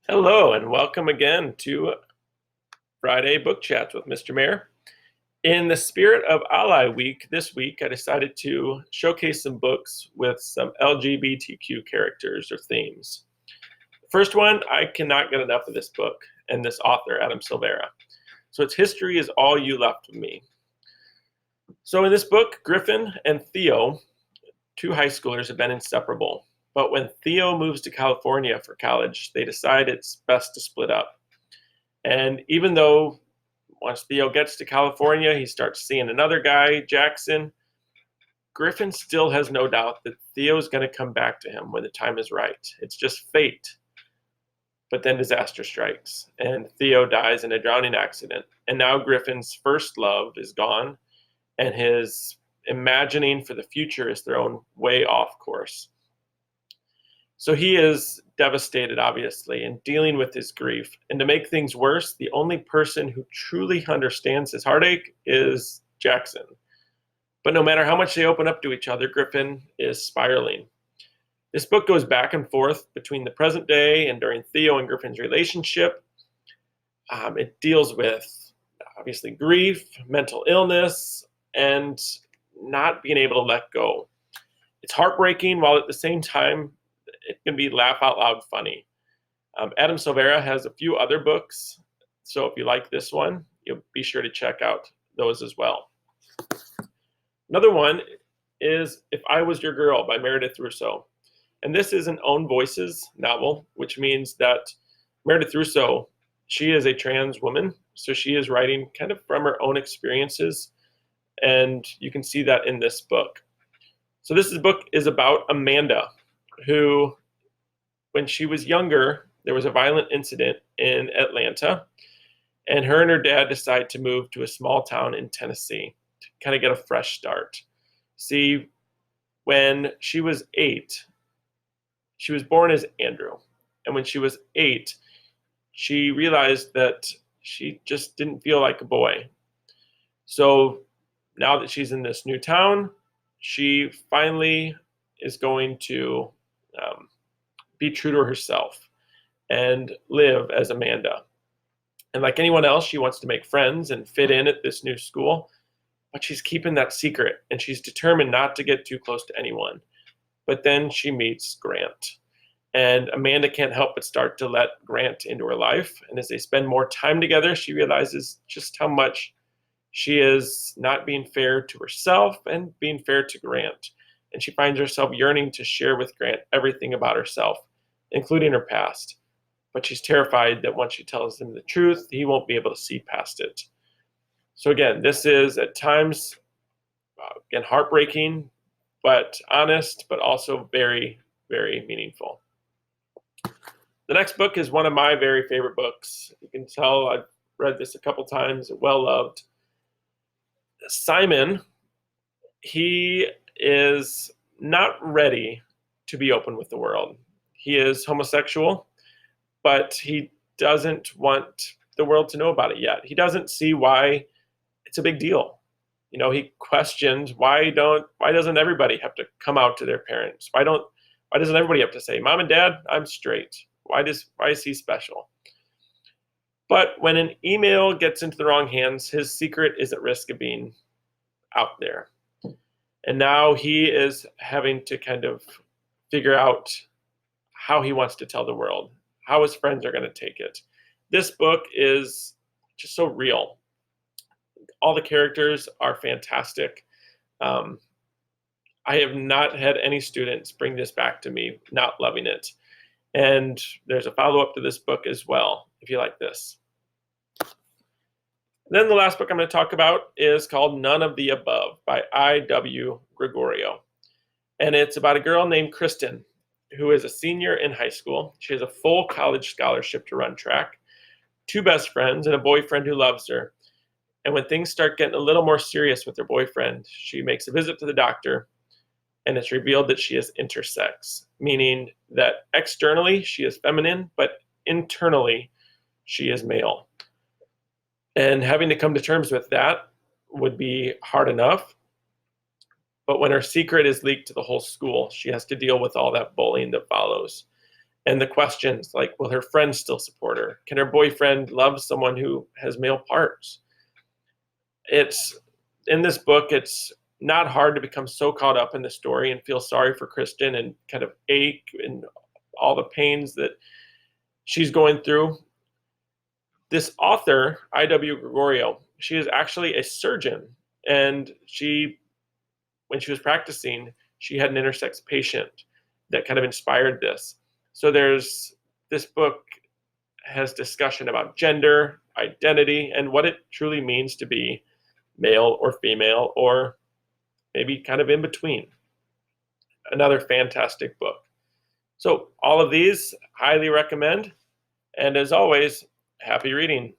Hello, and welcome again to Friday Book Chats with Mr. Mayor. In the spirit of Ally Week this week, I decided to showcase some books with some LGBTQ characters or themes. The first one, I cannot get enough of this book and this author, Adam Silvera. So it's History is All You Left of Me. So in this book, Griffin and Theo, two high schoolers, have been inseparable. But when Theo moves to California for college, they decide it's best to split up. And even though once Theo gets to California, he starts seeing another guy, Jackson, Griffin still has no doubt that Theo's going to come back to him when the time is right. It's just fate. But then disaster strikes, and Theo dies in a drowning accident. And now Griffin's first love is gone, and his imagining for the future is thrown way off course. So he is devastated, obviously, and dealing with his grief. And to make things worse, the only person who truly understands his heartache is Jackson. But no matter how much they open up to each other, Griffin is spiraling. This book goes back and forth between the present day and during Theo and Griffin's relationship. It deals with, obviously, grief, mental illness, and not being able to let go. It's heartbreaking, while at the same time, it can be laugh out loud funny. Adam Silvera has a few other books, so if you like this one, you'll be sure to check out those as well. Another one is If I Was Your Girl by Meredith Russo. And this is an own voices novel, which means that Meredith Russo, she is a trans woman, so she is writing kind of from her own experiences, and you can see that in this book. So this book is about Amanda, who, when she was younger, there was a violent incident in Atlanta, and her dad decided to move to a small town in Tennessee to kind of get a fresh start. See, when she was 8, she was born as Andrew, and when she was 8, she realized that she just didn't feel like a boy. So now that she's in this new town, she finally is going to be true to herself and live as Amanda. And like anyone else, she wants to make friends and fit in at this new school, but she's keeping that secret, and she's determined not to get too close to anyone. But then she meets Grant, and Amanda can't help but start to let Grant into her life. And as they spend more time together, she realizes just how much she is not being fair to herself and being fair to Grant. And she finds herself yearning to share with Grant everything about herself, including her past. But she's terrified that once she tells him the truth, he won't be able to see past it. So again, this is at times, again, heartbreaking, but honest, but also very, very meaningful. The next book is one of my very favorite books. You can tell I've read this a couple times, well loved. Simon, he is not ready to be open with the world. He is homosexual, but he doesn't want the world to know about it yet. He doesn't see why it's a big deal. You know, he questioned why doesn't everybody have to come out to their parents? Why doesn't everybody have to say, Mom and Dad, I'm straight? Why is he special? But when an email gets into the wrong hands, his secret is at risk of being out there. And now he is having to kind of figure out how he wants to tell the world, how his friends are going to take it. This book is just so real. All the characters are fantastic. I have not had any students bring this back to me not loving it. And there's a follow-up to this book as well, if you like this. Then the last book I'm going to talk about is called None of the Above by I.W. Gregorio. And it's about a girl named Kristen, who is a senior in high school. She has a full college scholarship to run track, 2 best friends, and a boyfriend who loves her. And when things start getting a little more serious with her boyfriend, she makes a visit to the doctor, and it's revealed that she is intersex, meaning that externally she is feminine, but internally she is male. And having to come to terms with that would be hard enough. But when her secret is leaked to the whole school, she has to deal with all that bullying that follows. And the questions like, will her friends still support her? Can her boyfriend love someone who has male parts? It's in this book, it's not hard to become so caught up in the story and feel sorry for Kristen and kind of ache and all the pains that she's going through. This author, I.W. Gregorio, she is actually a surgeon, and when she was practicing, she had an intersex patient that kind of inspired this. So this book has discussion about gender, identity, and what it truly means to be male or female, or maybe kind of in between. Another fantastic book. So all of these, highly recommend. And as always, happy reading.